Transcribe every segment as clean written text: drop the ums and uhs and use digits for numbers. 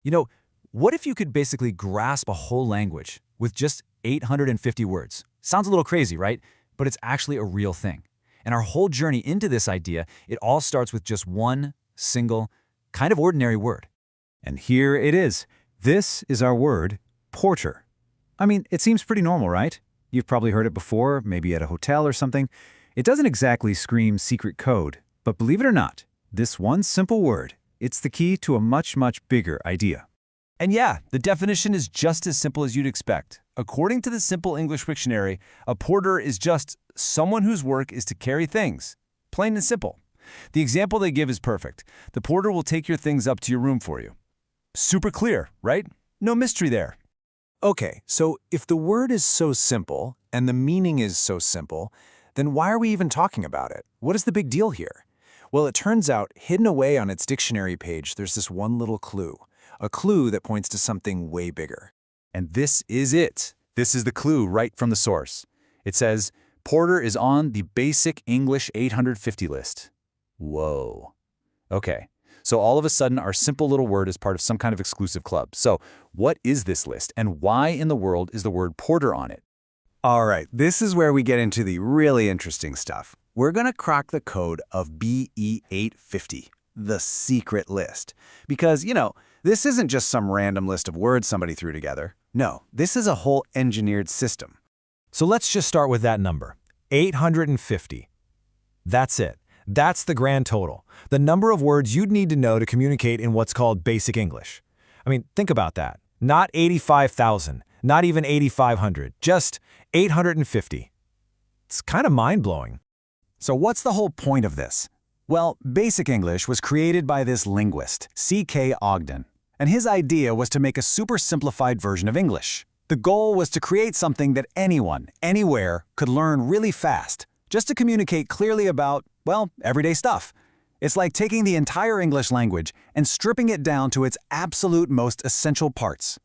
You know, what if you could basically grasp a whole language with just 850 words? Sounds a little crazy, right? But it's actually a real thing. And our whole journey into this idea, it all starts with just one single, kind of ordinary word. And here it is. This is our word, porter. I mean, it seems pretty normal, right? You've probably heard it before, maybe at a hotel or something. It doesn't exactly scream secret code, but believe it or not, this one simple word, it's the key to a much, much bigger idea. And yeah, the definition is just as simple as you'd expect. According to the Simple English Wiktionary, a porter is just someone whose work is to carry things. Plain and simple. The example they give is perfect. The porter will take your things up to your room for you. Super clear, right? No mystery there. Okay, so if the word is so simple and the meaning is so simple, then why are we even talking about it? What is the big deal here? Well, it turns out hidden away on its dictionary page, there's this one little clue. A clue that points to something way bigger. And this is it. This is the clue right from the source. It says, porter is on the basic English 850 list. Whoa. Okay, so all of a sudden our simple little word is part of some kind of exclusive club. So what is this list and why in the world is the word porter on it? All right, this is where we get into the really interesting stuff. We're going to crack the code of BE 850, the secret list. Because, this isn't just some random list of words somebody threw together. No, this is a whole engineered system. So let's just start with that number, 850. That's it. That's the grand total, the number of words you'd need to know to communicate in what's called basic English. I mean, think about that. Not 85,000, not even 8,500, just 850. It's kind of mind-blowing. So what's the whole point of this? Well, basic English was created by this linguist, C.K. Ogden, and his idea was to make a super simplified version of English. The goal was to create something that anyone, anywhere, could learn really fast, just to communicate clearly about, well, everyday stuff. It's like taking the entire English language and stripping it down to its absolute most essential parts.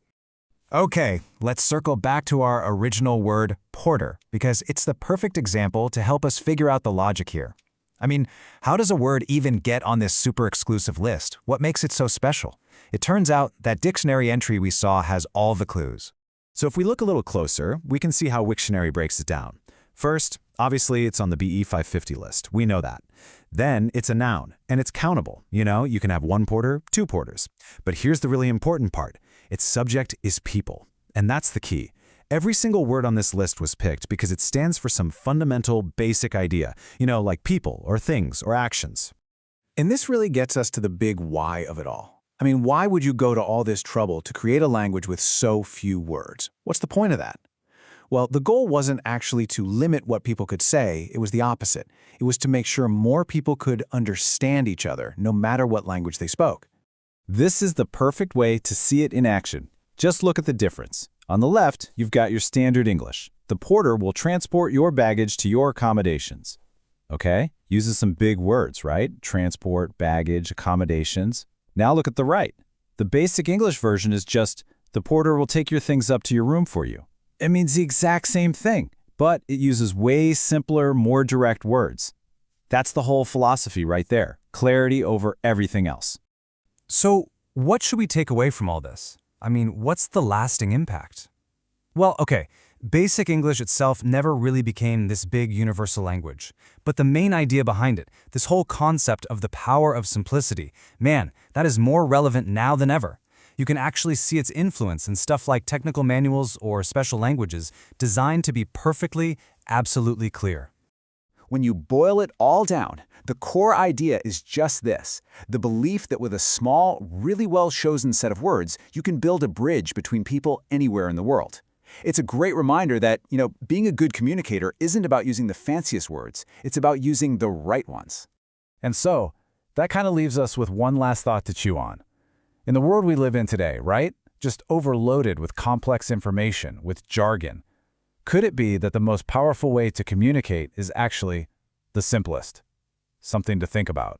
Okay, let's circle back to our original word, porter, because it's the perfect example to help us figure out the logic here. I mean, how does a word even get on this super exclusive list? What makes it so special? It turns out that dictionary entry we saw has all the clues. So if we look a little closer, we can see how Wiktionary breaks it down. First, obviously it's on the BE 550 list. We know that. Then it's a noun, and it's countable. You can have one porter, two porters. But here's the really important part. Its subject is people, and that's the key. Every single word on this list was picked because it stands for some fundamental, basic idea, like people or things or actions. And this really gets us to the big why of it all. I mean, why would you go to all this trouble to create a language with so few words? What's the point of that? Well, the goal wasn't actually to limit what people could say, it was the opposite. It was to make sure more people could understand each other, no matter what language they spoke. This is the perfect way to see it in action. Just look at the difference. On the left, you've got your standard English. The porter will transport your baggage to your accommodations. Okay? Uses some big words, right? Transport, baggage, accommodations. Now look at the right. The basic English version is just, the porter will take your things up to your room for you. It means the exact same thing, but it uses way simpler, more direct words. That's the whole philosophy right there. Clarity over everything else. So, what should we take away from all this? I mean, what's the lasting impact? Well, okay, basic English itself never really became this big universal language. But the main idea behind it, this whole concept of the power of simplicity, man, that is more relevant now than ever. You can actually see its influence in stuff like technical manuals or special languages designed to be perfectly, absolutely clear. When you boil it all down, the core idea is just this: the belief that with a small, really well-chosen set of words, you can build a bridge between people anywhere in the world. It's a great reminder that, being a good communicator isn't about using the fanciest words, it's about using the right ones. And so, that kind of leaves us with one last thought to chew on. In the world we live in today, right? Just overloaded with complex information, with jargon. Could it be that the most powerful way to communicate is actually the simplest? Something to think about.